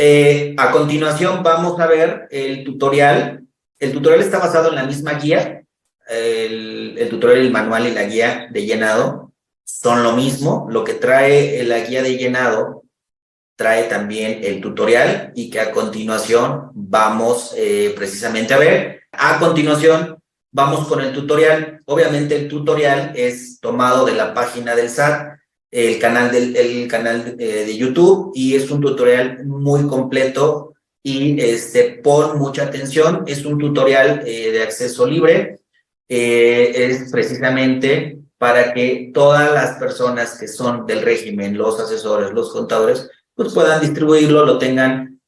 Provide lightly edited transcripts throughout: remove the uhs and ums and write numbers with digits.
A continuación vamos a ver el tutorial. El tutorial está basado en la misma guía. El tutorial, el manual y la guía de llenado son lo mismo. Lo que trae la guía de llenado trae también el tutorial y que a continuación vamos precisamente a ver. A continuación vamos con el tutorial. Obviamente el tutorial es tomado de la página del SAT, el canal de YouTube, y es un tutorial muy completo y pon mucha atención. Es un tutorial de acceso libre. Es precisamente para que todas las personas que son del régimen, los asesores, los contadores, pues puedan distribuirlo, lo tengan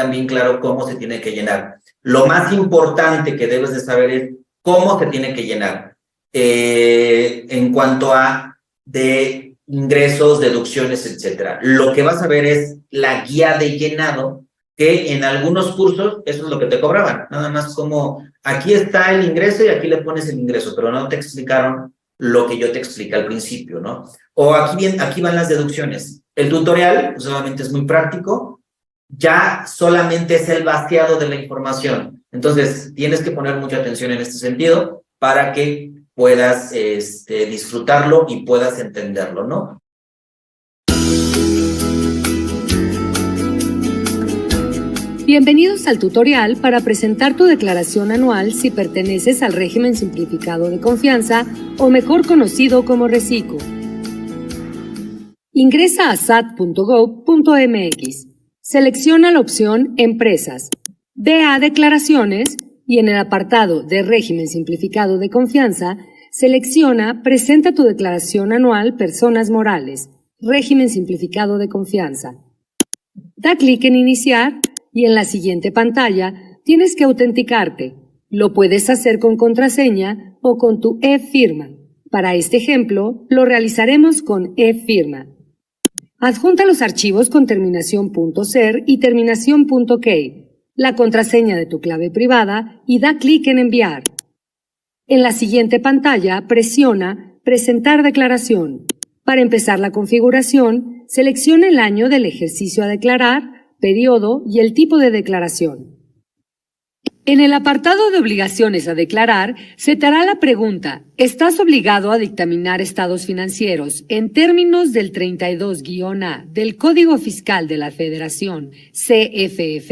bien claro cómo se tiene que llenar. Lo más importante que debes de saber es cómo se tiene que llenar. En cuanto a de ingresos, deducciones, etcétera. Lo que vas a ver es la guía de llenado, que en algunos cursos eso es lo que te cobraban. Nada más como aquí está el ingreso y aquí le pones el ingreso, pero no te explicaron lo que yo te expliqué al principio, ¿no? O aquí van las deducciones. El tutorial, pues obviamente es muy práctico, ya solamente es el vaciado de la información. Entonces, tienes que poner mucha atención en este sentido para que puedas disfrutarlo y puedas entenderlo, ¿no? Bienvenidos al tutorial para presentar tu declaración anual si perteneces al régimen simplificado de confianza o mejor conocido como RECICO. Ingresa a sat.gov.mx, selecciona la opción Empresas, ve a Declaraciones y en el apartado de régimen simplificado de confianza, selecciona Presenta tu declaración anual Personas Morales, régimen simplificado de confianza. Da clic en Iniciar y en la siguiente pantalla tienes que autenticarte. Lo puedes hacer con contraseña o con tu e-firma. Para este ejemplo, lo realizaremos con e-firma. Adjunta los archivos con terminación .ser y terminación .key, la contraseña de tu clave privada y da clic en Enviar. En la siguiente pantalla presiona Presentar declaración. Para empezar la configuración, selecciona el año del ejercicio a declarar, periodo y el tipo de declaración. En el apartado de obligaciones a declarar, se te hará la pregunta: ¿estás obligado a dictaminar estados financieros en términos del 32-A del Código Fiscal de la Federación, CFF?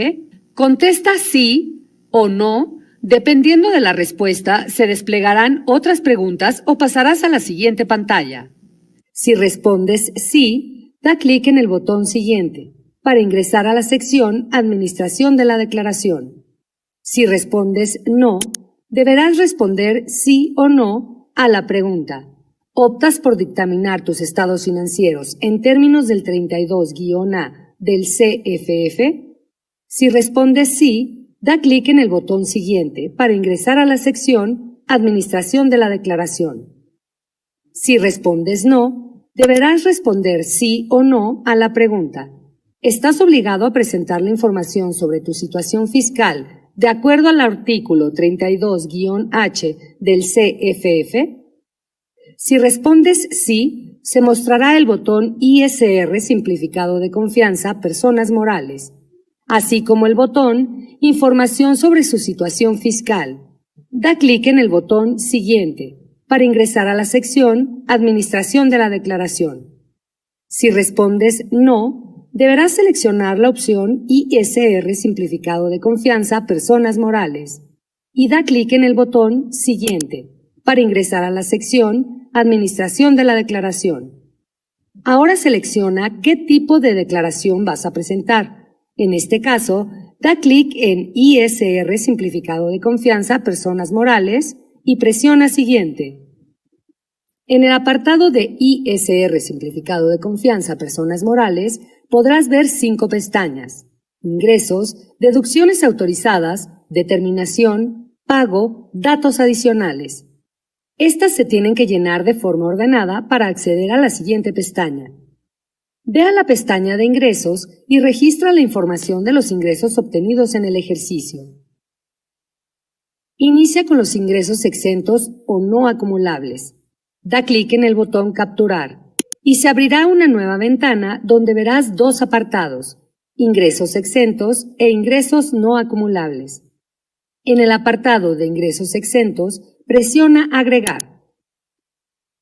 Contesta sí o no. Dependiendo de la respuesta, se desplegarán otras preguntas o pasarás a la siguiente pantalla. Si respondes sí, da clic en el botón Siguiente para ingresar a la sección Administración de la declaración. Si respondes no, deberás responder sí o no a la pregunta: ¿optas por dictaminar tus estados financieros en términos del 32-A del CFF? Si respondes sí, da clic en el botón Siguiente para ingresar a la sección Administración de la declaración. Si respondes no, deberás responder sí o no a la pregunta: ¿estás obligado a presentar la información sobre tu situación fiscal de acuerdo al artículo 32-H del CFF? Si respondes sí, se mostrará el botón ISR Simplificado de Confianza Personas Morales, así como el botón Información sobre su situación fiscal. Da clic en el botón Siguiente para ingresar a la sección Administración de la declaración. Si respondes no, deberás seleccionar la opción ISR Simplificado de Confianza Personas Morales y da clic en el botón Siguiente para ingresar a la sección Administración de la declaración. Ahora selecciona qué tipo de declaración vas a presentar. En este caso, da clic en ISR Simplificado de Confianza Personas Morales y presiona Siguiente. En el apartado de ISR Simplificado de Confianza Personas Morales podrás ver 5 pestañas: Ingresos, Deducciones autorizadas, Determinación, Pago, Datos adicionales. Estas se tienen que llenar de forma ordenada para acceder a la siguiente pestaña. Ve a la pestaña de Ingresos y registra la información de los ingresos obtenidos en el ejercicio. Inicia con los ingresos exentos o no acumulables. Da clic en el botón Capturar y se abrirá una nueva ventana donde verás 2 apartados: ingresos exentos e ingresos no acumulables. En el apartado de ingresos exentos, presiona Agregar.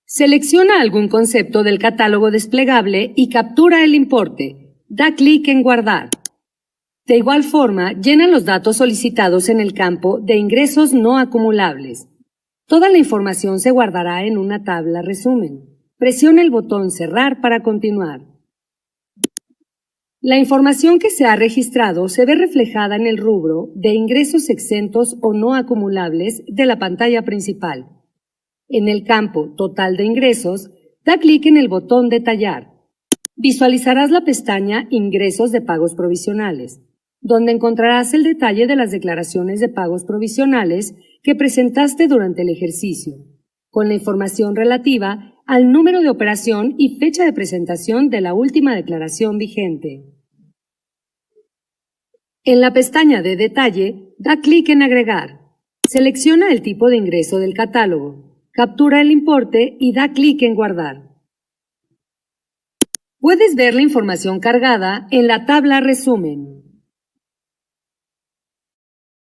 Selecciona algún concepto del catálogo desplegable y captura el importe. Da clic en Guardar. De igual forma, llena los datos solicitados en el campo de ingresos no acumulables. Toda la información se guardará en una tabla resumen. Presiona el botón Cerrar para continuar. La información que se ha registrado se ve reflejada en el rubro de ingresos exentos o no acumulables de la pantalla principal. En el campo Total de ingresos, da clic en el botón Detallar. Visualizarás la pestaña Ingresos de pagos provisionales, donde encontrarás el detalle de las declaraciones de pagos provisionales que presentaste durante el ejercicio, con la información relativa al número de operación y fecha de presentación de la última declaración vigente. En la pestaña de Detalle, da clic en Agregar. Selecciona el tipo de ingreso del catálogo, captura el importe y da clic en Guardar. Puedes ver la información cargada en la tabla Resumen.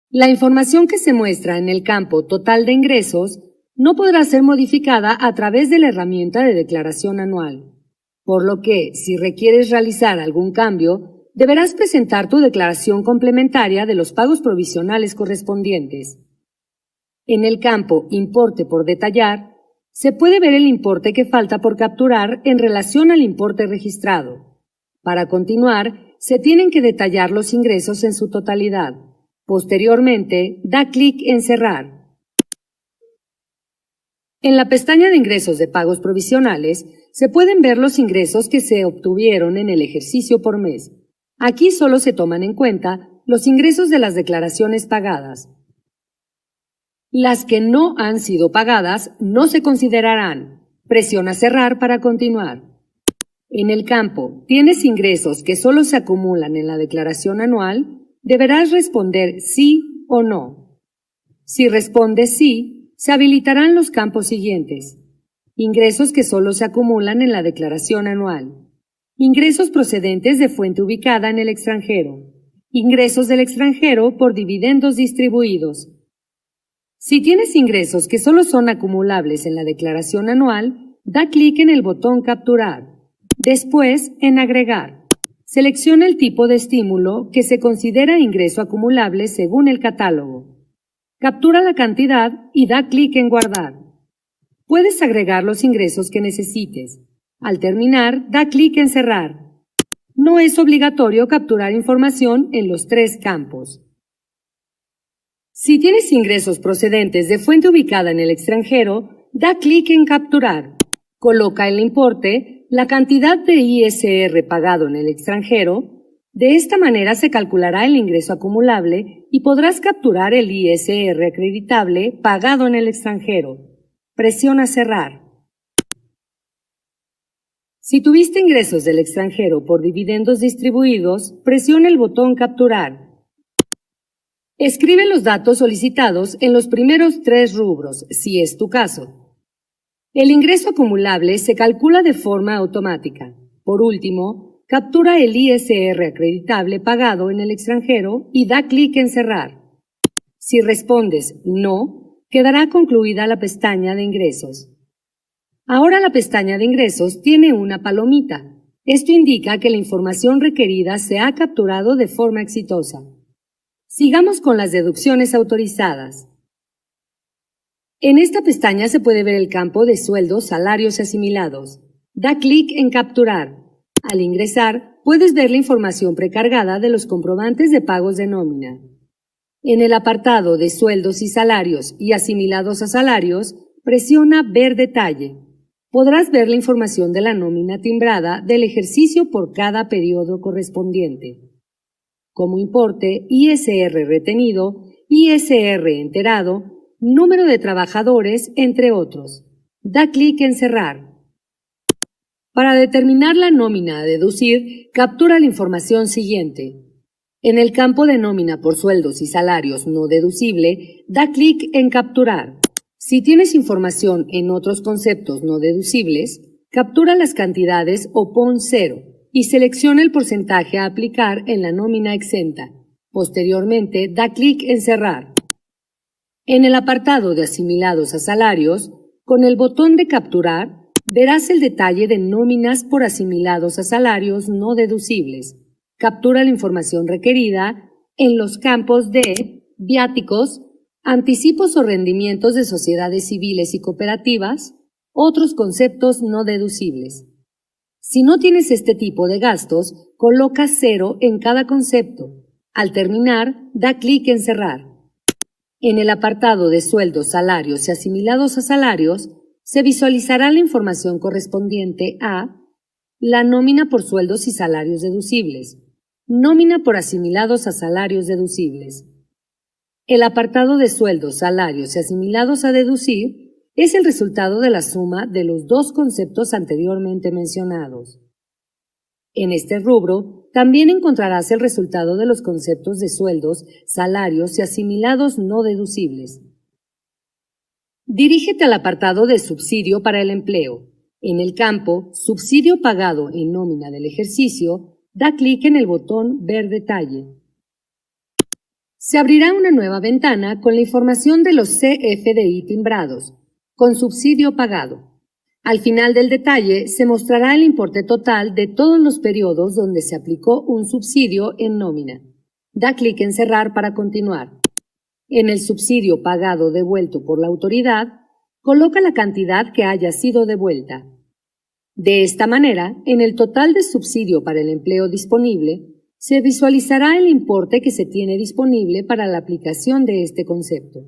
La información que se muestra en el campo Total de ingresos no podrá ser modificada a través de la herramienta de declaración anual, por lo que, si requieres realizar algún cambio, deberás presentar tu declaración complementaria de los pagos provisionales correspondientes. En el campo Importe por detallar, se puede ver el importe que falta por capturar en relación al importe registrado. Para continuar, se tienen que detallar los ingresos en su totalidad. Posteriormente, da clic en Cerrar. En la pestaña de ingresos de pagos provisionales, se pueden ver los ingresos que se obtuvieron en el ejercicio por mes. Aquí solo se toman en cuenta los ingresos de las declaraciones pagadas. Las que no han sido pagadas no se considerarán. Presiona Cerrar para continuar. En el campo Tienes ingresos que solo se acumulan en la declaración anual, deberás responder sí o no. Si respondes sí, se habilitarán los campos siguientes. Ingresos que solo se acumulan en la declaración anual. Ingresos procedentes de fuente ubicada en el extranjero. Ingresos del extranjero por dividendos distribuidos. Si tienes ingresos que solo son acumulables en la declaración anual, da clic en el botón Capturar. Después, en Agregar. Selecciona el tipo de estímulo que se considera ingreso acumulable según el catálogo. Captura la cantidad y da clic en Guardar. Puedes agregar los ingresos que necesites. Al terminar, da clic en Cerrar. No es obligatorio capturar información en los tres campos. Si tienes ingresos procedentes de fuente ubicada en el extranjero, da clic en Capturar. Coloca el importe, la cantidad de ISR pagado en el extranjero. De esta manera se calculará el ingreso acumulable y podrás capturar el ISR acreditable pagado en el extranjero. Presiona Cerrar. Si tuviste ingresos del extranjero por dividendos distribuidos, presiona el botón Capturar. Escribe los datos solicitados en los primeros 3 rubros, si es tu caso. El ingreso acumulable se calcula de forma automática. Por último, captura el ISR acreditable pagado en el extranjero y da clic en Cerrar. Si respondes No, quedará concluida la pestaña de ingresos. Ahora la pestaña de ingresos tiene una palomita. Esto indica que la información requerida se ha capturado de forma exitosa. Sigamos con las deducciones autorizadas. En esta pestaña se puede ver el campo de sueldos, salarios y asimilados. Da clic en Capturar. Al ingresar, puedes ver la información precargada de los comprobantes de pagos de nómina. En el apartado de sueldos y salarios y asimilados a salarios, presiona Ver detalle. Podrás ver la información de la nómina timbrada del ejercicio por cada periodo correspondiente. Como importe, ISR retenido, ISR enterado, número de trabajadores, entre otros. Da clic en Cerrar. Para determinar la nómina a deducir, captura la información siguiente. En el campo de nómina por sueldos y salarios no deducible, da clic en Capturar. Si tienes información en otros conceptos no deducibles, captura las cantidades o pon 0. y selecciona el porcentaje a aplicar en la nómina exenta. Posteriormente, da clic en Cerrar. En el apartado de asimilados a salarios, con el botón de Capturar, verás el detalle de nóminas por asimilados a salarios no deducibles. Captura la información requerida en los campos de viáticos, anticipos o rendimientos de sociedades civiles y cooperativas, otros conceptos no deducibles. Si no tienes este tipo de gastos, coloca 0 en cada concepto. Al terminar, da clic en Cerrar. En el apartado de sueldos, salarios y asimilados a salarios, se visualizará la información correspondiente a la nómina por sueldos y salarios deducibles, nómina por asimilados a salarios deducibles. El apartado de sueldos, salarios y asimilados a deducir es el resultado de la suma de los dos conceptos anteriormente mencionados. En este rubro también encontrarás el resultado de los conceptos de sueldos, salarios y asimilados no deducibles. Dirígete al apartado de subsidio para el empleo. En el campo Subsidio pagado en nómina del ejercicio, da clic en el botón Ver detalle. Se abrirá una nueva ventana con la información de los CFDI timbrados, con subsidio pagado. Al final del detalle se mostrará el importe total de todos los periodos donde se aplicó un subsidio en nómina. Da clic en Cerrar para continuar. En el subsidio pagado devuelto por la autoridad, coloca la cantidad que haya sido devuelta. De esta manera, en el total de subsidio para el empleo disponible, se visualizará el importe que se tiene disponible para la aplicación de este concepto.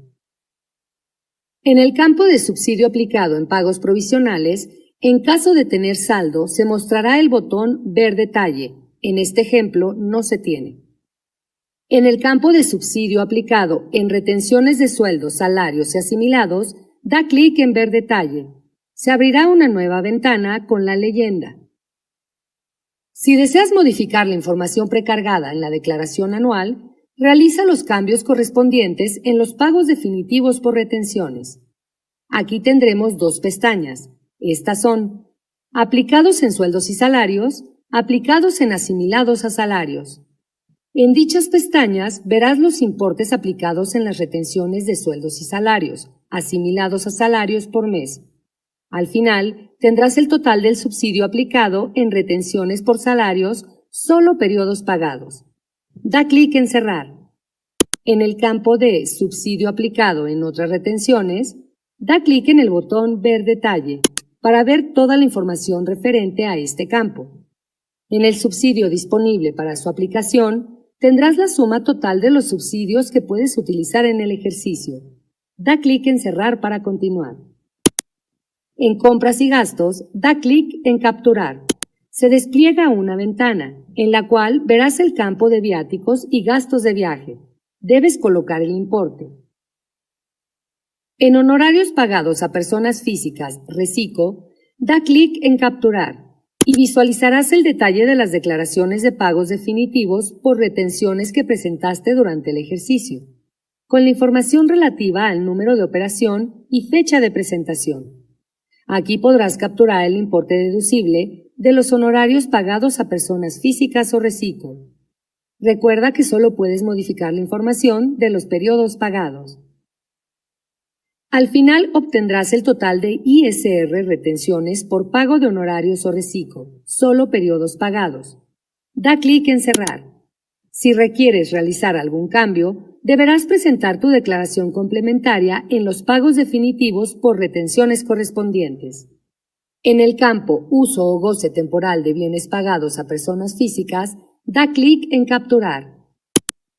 En el campo de subsidio aplicado en pagos provisionales, en caso de tener saldo, se mostrará el botón Ver detalle. En este ejemplo no se tiene. En el campo de subsidio aplicado en retenciones de sueldos, salarios y asimilados, da clic en Ver detalle. Se abrirá una nueva ventana con la leyenda. Si deseas modificar la información precargada en la declaración anual, realiza los cambios correspondientes en los pagos definitivos por retenciones. Aquí tendremos dos pestañas. Estas son aplicados en sueldos y salarios, aplicados en asimilados a salarios. En dichas pestañas verás los importes aplicados en las retenciones de sueldos y salarios, asimilados a salarios por mes. Al final, tendrás el total del subsidio aplicado en retenciones por salarios, solo periodos pagados. Da clic en Cerrar. En el campo de Subsidio aplicado en otras retenciones, da clic en el botón Ver detalle para ver toda la información referente a este campo. En el subsidio disponible para su aplicación, tendrás la suma total de los subsidios que puedes utilizar en el ejercicio. Da clic en Cerrar para continuar. En Compras y gastos, da clic en Capturar. Se despliega una ventana, en la cual verás el campo de viáticos y gastos de viaje. Debes colocar el importe. En honorarios pagados a personas físicas, Recico, da clic en Capturar y visualizarás el detalle de las declaraciones de pagos definitivos por retenciones que presentaste durante el ejercicio, con la información relativa al número de operación y fecha de presentación. Aquí podrás capturar el importe deducible de los honorarios pagados a personas físicas o Recico. Recuerda que solo puedes modificar la información de los periodos pagados. Al final obtendrás el total de ISR retenciones por pago de honorarios o Recico, solo periodos pagados. Da clic en Cerrar. Si requieres realizar algún cambio, deberás presentar tu declaración complementaria en los pagos definitivos por retenciones correspondientes. En el campo Uso o goce temporal de bienes pagados a personas físicas, da clic en Capturar.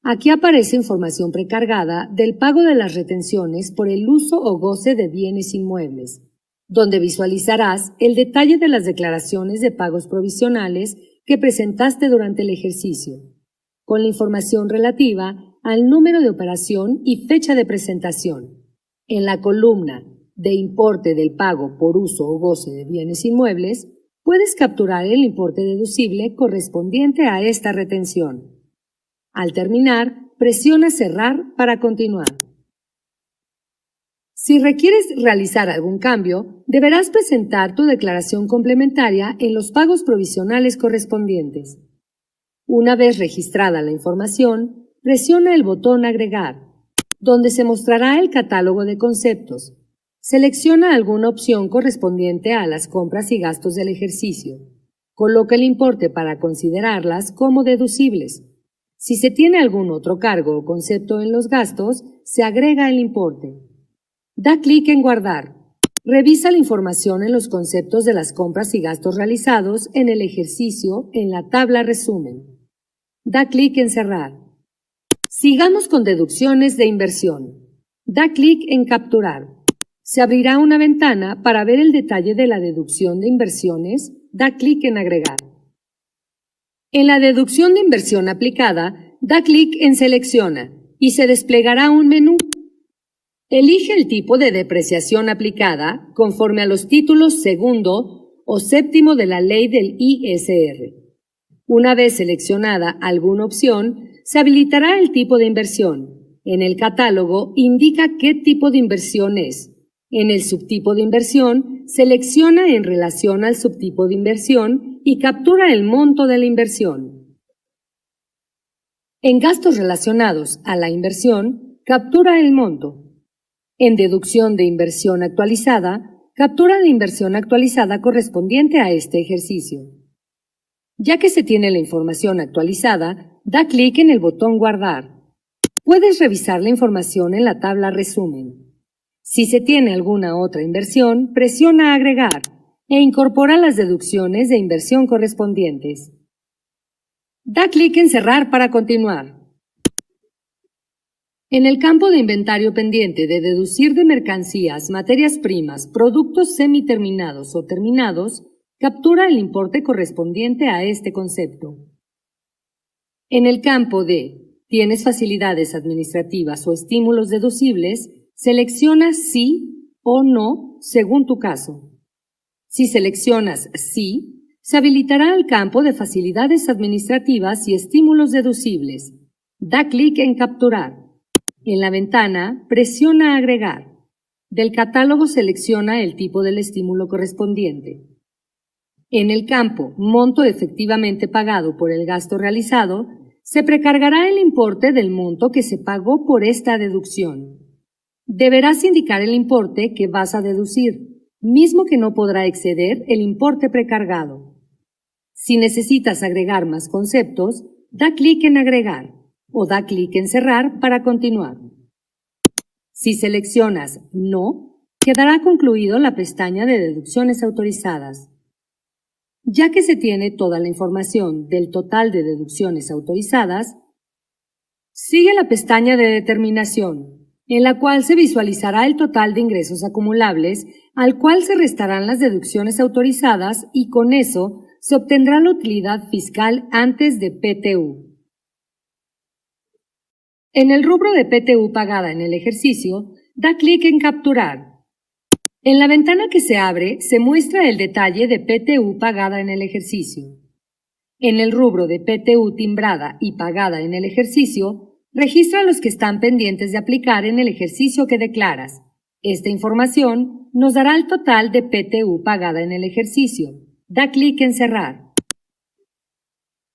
Aquí aparece información precargada del pago de las retenciones por el uso o goce de bienes inmuebles, donde visualizarás el detalle de las declaraciones de pagos provisionales que presentaste durante el ejercicio, con la información relativa al número de operación y fecha de presentación. En la columna de importe del pago por uso o goce de bienes inmuebles, puedes capturar el importe deducible correspondiente a esta retención. Al terminar, presiona Cerrar para continuar. Si requieres realizar algún cambio, deberás presentar tu declaración complementaria en los pagos provisionales correspondientes. Una vez registrada la información, presiona el botón Agregar, donde se mostrará el catálogo de conceptos. Selecciona alguna opción correspondiente a las compras y gastos del ejercicio. Coloca el importe para considerarlas como deducibles. Si se tiene algún otro cargo o concepto en los gastos, se agrega el importe. Da clic en Guardar. Revisa la información en los conceptos de las compras y gastos realizados en el ejercicio en la tabla Resumen. Da clic en Cerrar. Sigamos con deducciones de inversión. Da clic en Capturar. Se abrirá una ventana para ver el detalle de la deducción de inversiones. Da clic en Agregar. En la deducción de inversión aplicada, da clic en Selecciona y se desplegará un menú. Elige el tipo de depreciación aplicada conforme a los títulos segundo o séptimo de la ley del ISR. Una vez seleccionada alguna opción, se habilitará el tipo de inversión. En el catálogo indica qué tipo de inversión es. En el subtipo de inversión, selecciona en relación al subtipo de inversión y captura el monto de la inversión. En gastos relacionados a la inversión, captura el monto. En deducción de inversión actualizada, captura la inversión actualizada correspondiente a este ejercicio. Ya que se tiene la información actualizada, da clic en el botón Guardar. Puedes revisar la información en la tabla Resumen. Si se tiene alguna otra inversión, presiona Agregar e incorpora las deducciones de inversión correspondientes. Da clic en Cerrar para continuar. En el campo de inventario pendiente de deducir de mercancías, materias primas, productos semiterminados o terminados, captura el importe correspondiente a este concepto. En el campo de ¿tienes facilidades administrativas o estímulos deducibles?, selecciona sí o no según tu caso. Si seleccionas sí, se habilitará el campo de facilidades administrativas y estímulos deducibles. Da clic en Capturar. En la ventana, presiona Agregar. Del catálogo selecciona el tipo del estímulo correspondiente. En el campo Monto efectivamente pagado por el gasto realizado, se precargará el importe del monto que se pagó por esta deducción. Deberás indicar el importe que vas a deducir, mismo que no podrá exceder el importe precargado. Si necesitas agregar más conceptos, da clic en Agregar o da clic en Cerrar para continuar. Si seleccionas No, quedará concluido la pestaña de deducciones autorizadas. Ya que se tiene toda la información del total de deducciones autorizadas, sigue la pestaña de Determinación, en la cual se visualizará el total de ingresos acumulables, al cual se restarán las deducciones autorizadas y con eso se obtendrá la utilidad fiscal antes de PTU. En el rubro de PTU pagada en el ejercicio, da clic en Capturar. En la ventana que se abre, se muestra el detalle de PTU pagada en el ejercicio. En el rubro de PTU timbrada y pagada en el ejercicio, registra los que están pendientes de aplicar en el ejercicio que declaras. Esta información nos dará el total de PTU pagada en el ejercicio. Da clic en Cerrar.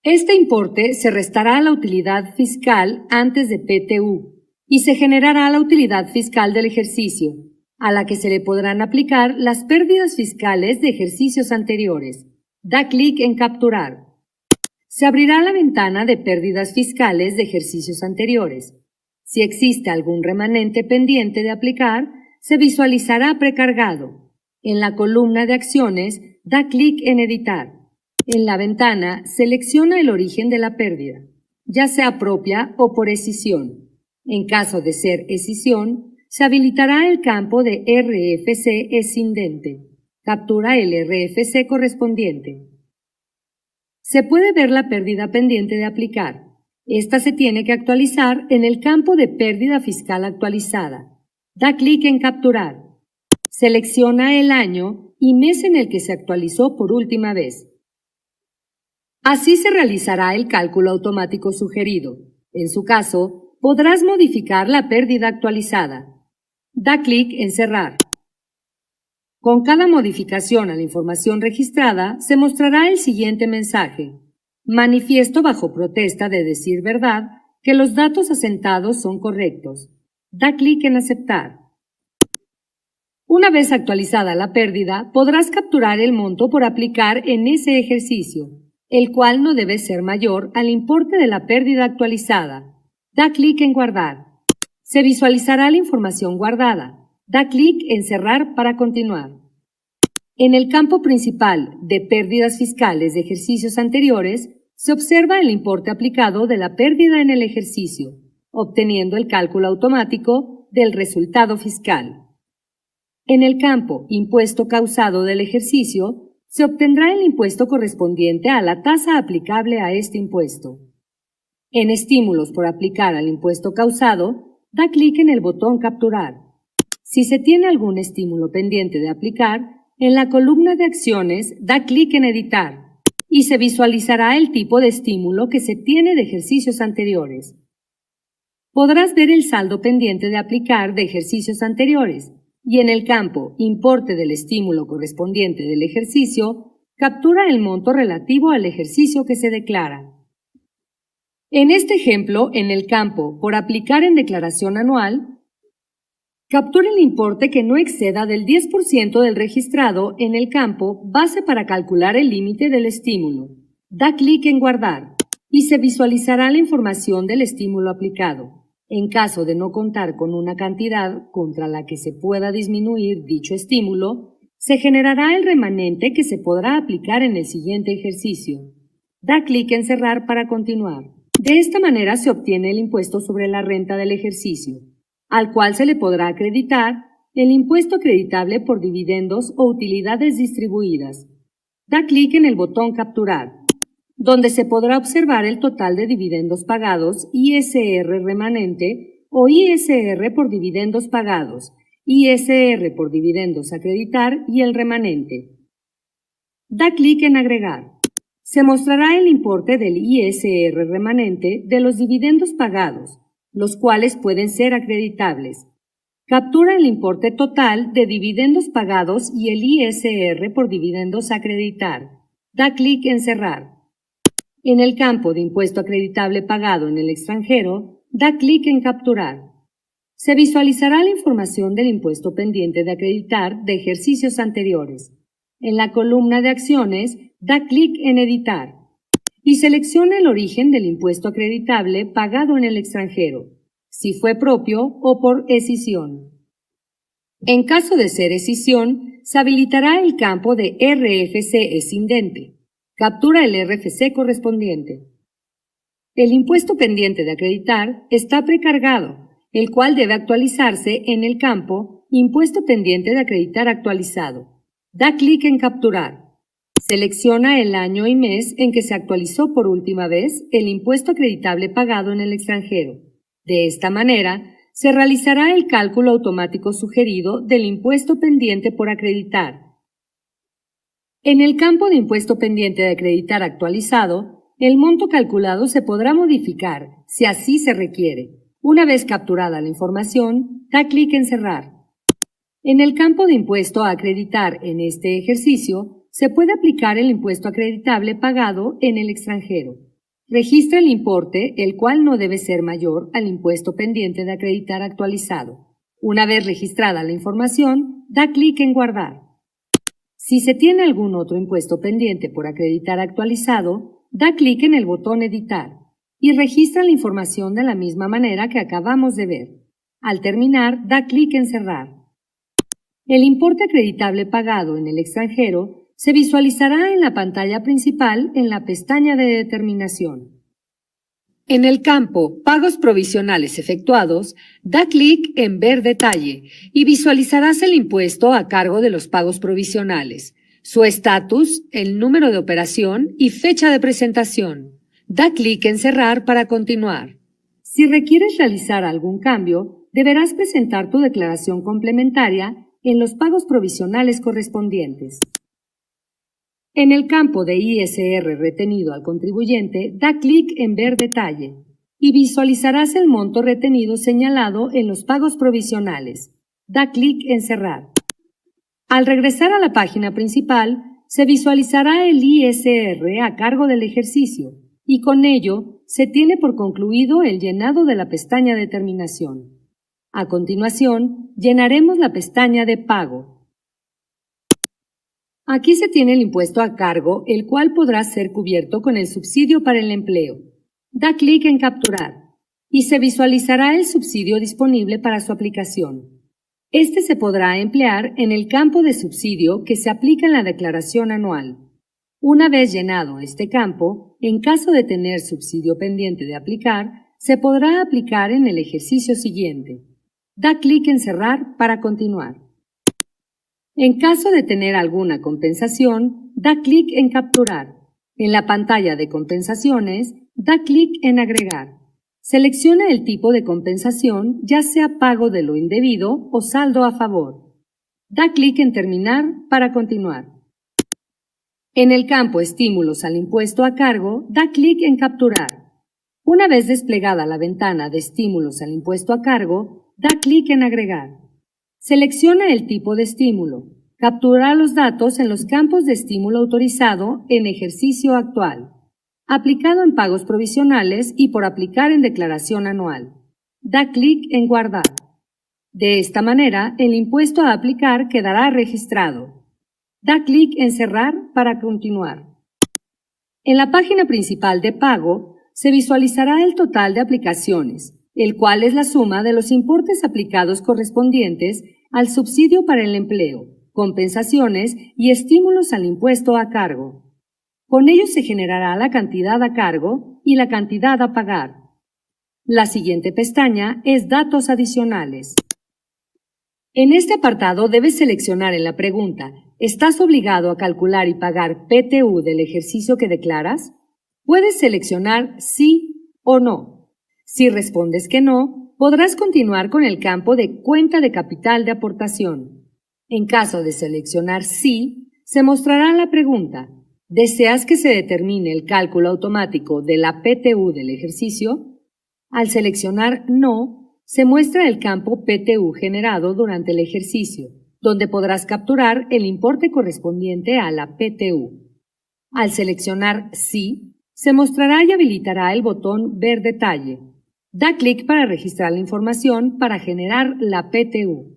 Este importe se restará a la utilidad fiscal antes de PTU y se generará la utilidad fiscal del ejercicio, a la que se le podrán aplicar las pérdidas fiscales de ejercicios anteriores. Da clic en Capturar. Se abrirá la ventana de pérdidas fiscales de ejercicios anteriores. Si existe algún remanente pendiente de aplicar, se visualizará precargado. En la columna de acciones, da clic en Editar. En la ventana, selecciona el origen de la pérdida, ya sea propia o por escisión. En caso de ser escisión, se habilitará el campo de RFC escindente. Captura el RFC correspondiente. Se puede ver la pérdida pendiente de aplicar. Esta se tiene que actualizar en el campo de pérdida fiscal actualizada. Da clic en Capturar. Selecciona el año y mes en el que se actualizó por última vez. Así se realizará el cálculo automático sugerido. En su caso, podrás modificar la pérdida actualizada. Da clic en Cerrar. Con cada modificación a la información registrada, se mostrará el siguiente mensaje. Manifiesto bajo protesta de decir verdad que los datos asentados son correctos. Da clic en Aceptar. Una vez actualizada la pérdida, podrás capturar el monto por aplicar en ese ejercicio, el cual no debe ser mayor al importe de la pérdida actualizada. Da clic en Guardar. Se visualizará la información guardada. Da clic en Cerrar para continuar. En el campo principal de Pérdidas fiscales de ejercicios anteriores, se observa el importe aplicado de la pérdida en el ejercicio, obteniendo el cálculo automático del resultado fiscal. En el campo Impuesto causado del ejercicio, se obtendrá el impuesto correspondiente a la tasa aplicable a este impuesto. En Estímulos por aplicar al impuesto causado, da clic en el botón Capturar. Si se tiene algún estímulo pendiente de aplicar, en la columna de Acciones, da clic en Editar y se visualizará el tipo de estímulo que se tiene de ejercicios anteriores. Podrás ver el saldo pendiente de aplicar de ejercicios anteriores y en el campo Importe del estímulo correspondiente del ejercicio, captura el monto relativo al ejercicio que se declara. En este ejemplo, en el campo Por aplicar en declaración anual, captura el importe que no exceda del 10% del registrado en el campo Base para calcular el límite del estímulo. Da clic en Guardar y se visualizará la información del estímulo aplicado. En caso de no contar con una cantidad contra la que se pueda disminuir dicho estímulo, se generará el remanente que se podrá aplicar en el siguiente ejercicio. Da clic en Cerrar para continuar. De esta manera se obtiene el impuesto sobre la renta del ejercicio, al cual se le podrá acreditar el impuesto acreditable por dividendos o utilidades distribuidas. Da clic en el botón Capturar, donde se podrá observar el total de dividendos pagados, ISR remanente o ISR por dividendos pagados, ISR por dividendos a acreditar y el remanente. Da clic en Agregar. Se mostrará el importe del ISR remanente de los dividendos pagados, los cuales pueden ser acreditables. Captura el importe total de dividendos pagados y el ISR por dividendos a acreditar. Da clic en Cerrar. En el campo de Impuesto acreditable pagado en el extranjero, da clic en Capturar. Se visualizará la información del impuesto pendiente de acreditar de ejercicios anteriores. En la columna de Acciones, da clic en Editar y selecciona el origen del impuesto acreditable pagado en el extranjero, si fue propio o por escisión. En caso de ser escisión, se habilitará el campo de RFC escindente. Captura el RFC correspondiente. El impuesto pendiente de acreditar está precargado, el cual debe actualizarse en el campo Impuesto pendiente de acreditar actualizado. Da clic en Capturar. Selecciona el año y mes en que se actualizó por última vez el impuesto acreditable pagado en el extranjero. De esta manera, se realizará el cálculo automático sugerido del impuesto pendiente por acreditar. En el campo de impuesto pendiente de acreditar actualizado, el monto calculado se podrá modificar, si así se requiere. Una vez capturada la información, da clic en Cerrar. En el campo de impuesto a acreditar en este ejercicio, se puede aplicar el impuesto acreditable pagado en el extranjero. Registra el importe, el cual no debe ser mayor al impuesto pendiente de acreditar actualizado. Una vez registrada la información, da clic en Guardar. Si se tiene algún otro impuesto pendiente por acreditar actualizado, da clic en el botón Editar y registra la información de la misma manera que acabamos de ver. Al terminar, da clic en Cerrar. El importe acreditable pagado en el extranjero se visualizará en la pantalla principal en la pestaña de determinación. En el campo Pagos provisionales efectuados, da clic en Ver detalle y visualizarás el impuesto a cargo de los pagos provisionales, su estatus, el número de operación y fecha de presentación. Da clic en Cerrar para continuar. Si requieres realizar algún cambio, deberás presentar tu declaración complementaria en los pagos provisionales correspondientes. En el campo de ISR retenido al contribuyente, da clic en Ver detalle y visualizarás el monto retenido señalado en los pagos provisionales. Da clic en Cerrar. Al regresar a la página principal, se visualizará el ISR a cargo del ejercicio y con ello se tiene por concluido el llenado de la pestaña de terminación. A continuación, llenaremos la pestaña de pago. Aquí se tiene el impuesto a cargo, el cual podrá ser cubierto con el subsidio para el empleo. Da clic en Capturar y se visualizará el subsidio disponible para su aplicación. Este se podrá emplear en el campo de subsidio que se aplica en la declaración anual. Una vez llenado este campo, en caso de tener subsidio pendiente de aplicar, se podrá aplicar en el ejercicio siguiente. Da clic en Cerrar para continuar. En caso de tener alguna compensación, da clic en Capturar. En la pantalla de compensaciones, da clic en Agregar. Selecciona el tipo de compensación, ya sea pago de lo indebido o saldo a favor. Da clic en Terminar para continuar. En el campo Estímulos al impuesto a cargo, da clic en Capturar. Una vez desplegada la ventana de Estímulos al impuesto a cargo, da clic en Agregar. Selecciona el tipo de estímulo. Captura los datos en los campos de estímulo autorizado en ejercicio actual, aplicado en pagos provisionales y por aplicar en declaración anual. Da clic en Guardar. De esta manera, el impuesto a aplicar quedará registrado. Da clic en Cerrar para continuar. En la página principal de pago, se visualizará el total de aplicaciones, el cual es la suma de los importes aplicados correspondientes al subsidio para el empleo, compensaciones y estímulos al impuesto a cargo. Con ello se generará la cantidad a cargo y la cantidad a pagar. La siguiente pestaña es Datos adicionales. En este apartado debes seleccionar en la pregunta ¿estás obligado a calcular y pagar PTU del ejercicio que declaras? Puedes seleccionar sí o no. Si respondes que no, podrás continuar con el campo de Cuenta de capital de aportación. En caso de seleccionar sí, se mostrará la pregunta ¿deseas que se determine el cálculo automático de la PTU del ejercicio? Al seleccionar no, se muestra el campo PTU generado durante el ejercicio, donde podrás capturar el importe correspondiente a la PTU. Al seleccionar sí, se mostrará y habilitará el botón Ver detalle. Da clic para registrar la información para generar la PTU.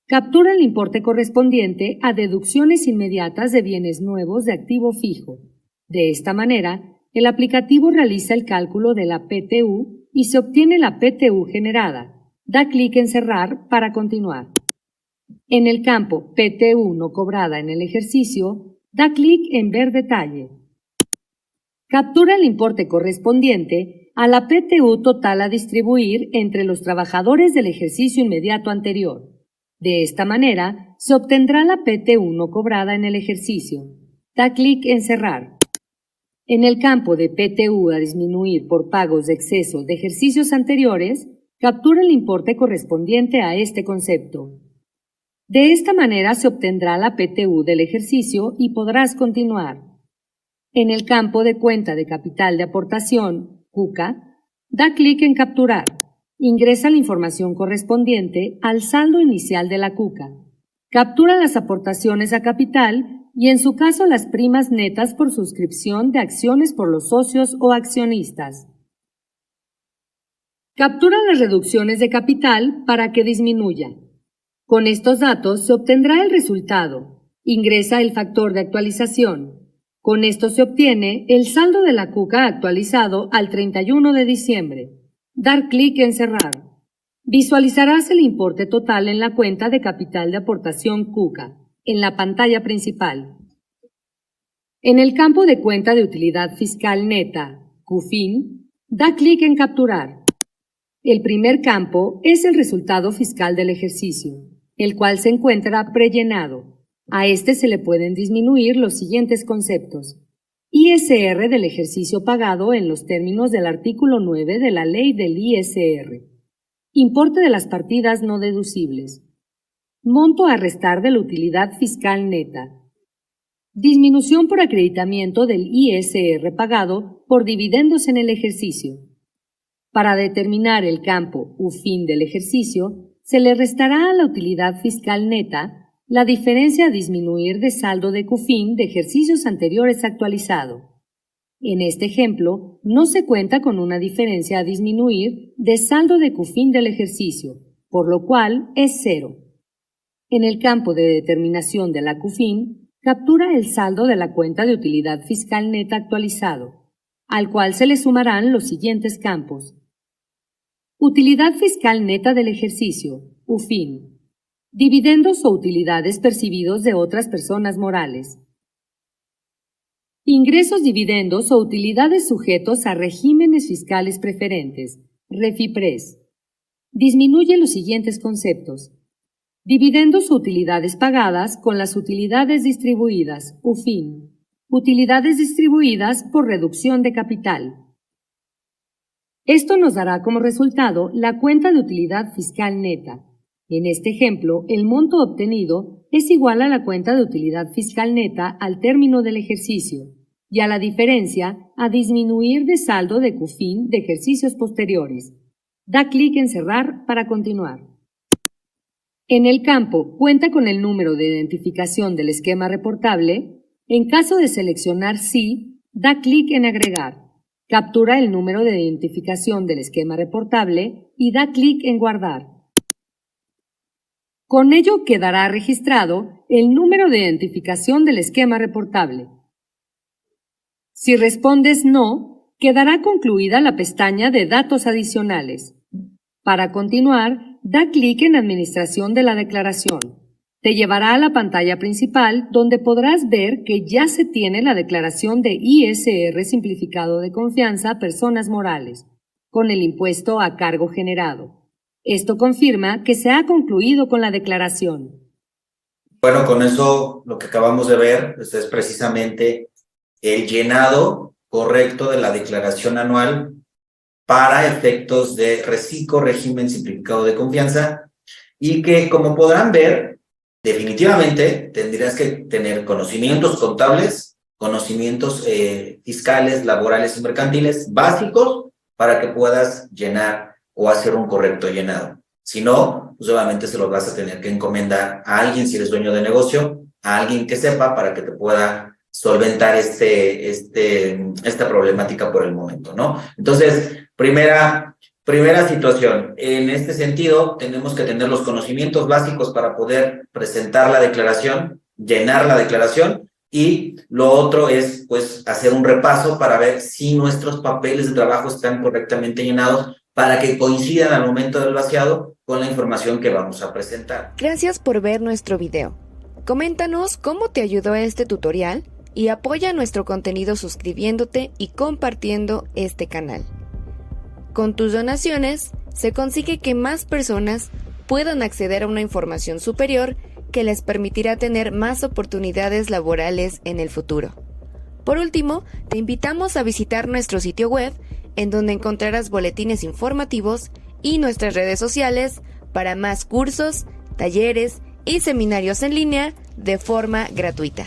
Captura el importe correspondiente a deducciones inmediatas de bienes nuevos de activo fijo. De esta manera, el aplicativo realiza el cálculo de la PTU y se obtiene la PTU generada. Da clic en Cerrar para continuar. En el campo PTU no cobrada en el ejercicio, da clic en Ver detalle. Captura el importe correspondiente a la PTU total a distribuir entre los trabajadores del ejercicio inmediato anterior. De esta manera, se obtendrá la PTU no cobrada en el ejercicio. Da clic en Cerrar. En el campo de PTU a disminuir por pagos de exceso de ejercicios anteriores, captura el importe correspondiente a este concepto. De esta manera se obtendrá la PTU del ejercicio y podrás continuar. En el campo de Cuenta de capital de aportación, CUCA, da clic en Capturar. Ingresa la información correspondiente al saldo inicial de la CUCA. Captura las aportaciones a capital y en su caso las primas netas por suscripción de acciones por los socios o accionistas. Captura las reducciones de capital para que disminuya. Con estos datos se obtendrá el resultado. Ingresa el factor de actualización. Con esto se obtiene el saldo de la CUCA actualizado al 31 de diciembre. Dar clic en Cerrar. Visualizarás el importe total en la cuenta de capital de aportación CUCA, en la pantalla principal. En el campo de Cuenta de utilidad fiscal neta, CUFIN, da clic en Capturar. El primer campo es el resultado fiscal del ejercicio, el cual se encuentra prellenado. A este se le pueden disminuir los siguientes conceptos. ISR del ejercicio pagado en los términos del artículo 9 de la Ley del ISR. Importe de las partidas no deducibles. Monto a restar de la utilidad fiscal neta. Disminución por acreditamiento del ISR pagado por dividendos en el ejercicio. Para determinar el campo UFIN del ejercicio, se le restará a la utilidad fiscal neta la diferencia a disminuir de saldo de CUFIN de ejercicios anteriores actualizado. En este ejemplo, no se cuenta con una diferencia a disminuir de saldo de CUFIN del ejercicio, por lo cual es 0. En el campo de determinación de la CUFIN, captura el saldo de la cuenta de utilidad fiscal neta actualizado, al cual se le sumarán los siguientes campos. Utilidad fiscal neta del ejercicio, UFIN. Dividendos o utilidades percibidos de otras personas morales. Ingresos, dividendos o utilidades sujetos a regímenes fiscales preferentes, REFIPRES. Disminuye los siguientes conceptos. Dividendos o utilidades pagadas con las utilidades distribuidas, UFIN. Utilidades distribuidas por reducción de capital. Esto nos dará como resultado la cuenta de utilidad fiscal neta. En este ejemplo, el monto obtenido es igual a la cuenta de utilidad fiscal neta al término del ejercicio y a la diferencia a disminuir de saldo de CUFIN de ejercicios posteriores. Da clic en Cerrar para continuar. En el campo Cuenta con el número de identificación del esquema reportable. En caso de seleccionar Sí, da clic en Agregar. Captura el número de identificación del esquema reportable y da clic en Guardar. Con ello quedará registrado el número de identificación del esquema reportable. Si respondes no, quedará concluida la pestaña de datos adicionales. Para continuar, da clic en Administración de la declaración. Te llevará a la pantalla principal donde podrás ver que ya se tiene la declaración de ISR simplificado de confianza a personas morales, con el impuesto a cargo generado. Esto confirma que se ha concluido con la declaración. Bueno, con eso lo que acabamos de ver pues, es precisamente el llenado correcto de la declaración anual para efectos de RECICO, régimen simplificado de confianza, y que, como podrán ver, definitivamente tendrías que tener conocimientos contables, conocimientos fiscales, laborales y mercantiles básicos para que puedas llenar o hacer un correcto llenado. Si no, pues obviamente se los vas a tener que encomendar a alguien si eres dueño de negocio, a alguien que sepa para que te pueda solventar esta problemática por el momento, ¿no? Entonces, primera situación. En este sentido, tenemos que tener los conocimientos básicos para poder presentar la declaración, llenar la declaración, y lo otro es, pues, hacer un repaso para ver si nuestros papeles de trabajo están correctamente llenados para que coincidan al momento del vaciado con la información que vamos a presentar. Gracias por ver nuestro video. Coméntanos cómo te ayudó este tutorial y apoya nuestro contenido suscribiéndote y compartiendo este canal. Con tus donaciones, se consigue que más personas puedan acceder a una información superior que les permitirá tener más oportunidades laborales en el futuro. Por último, te invitamos a visitar nuestro sitio web, en donde encontrarás boletines informativos y nuestras redes sociales para más cursos, talleres y seminarios en línea de forma gratuita.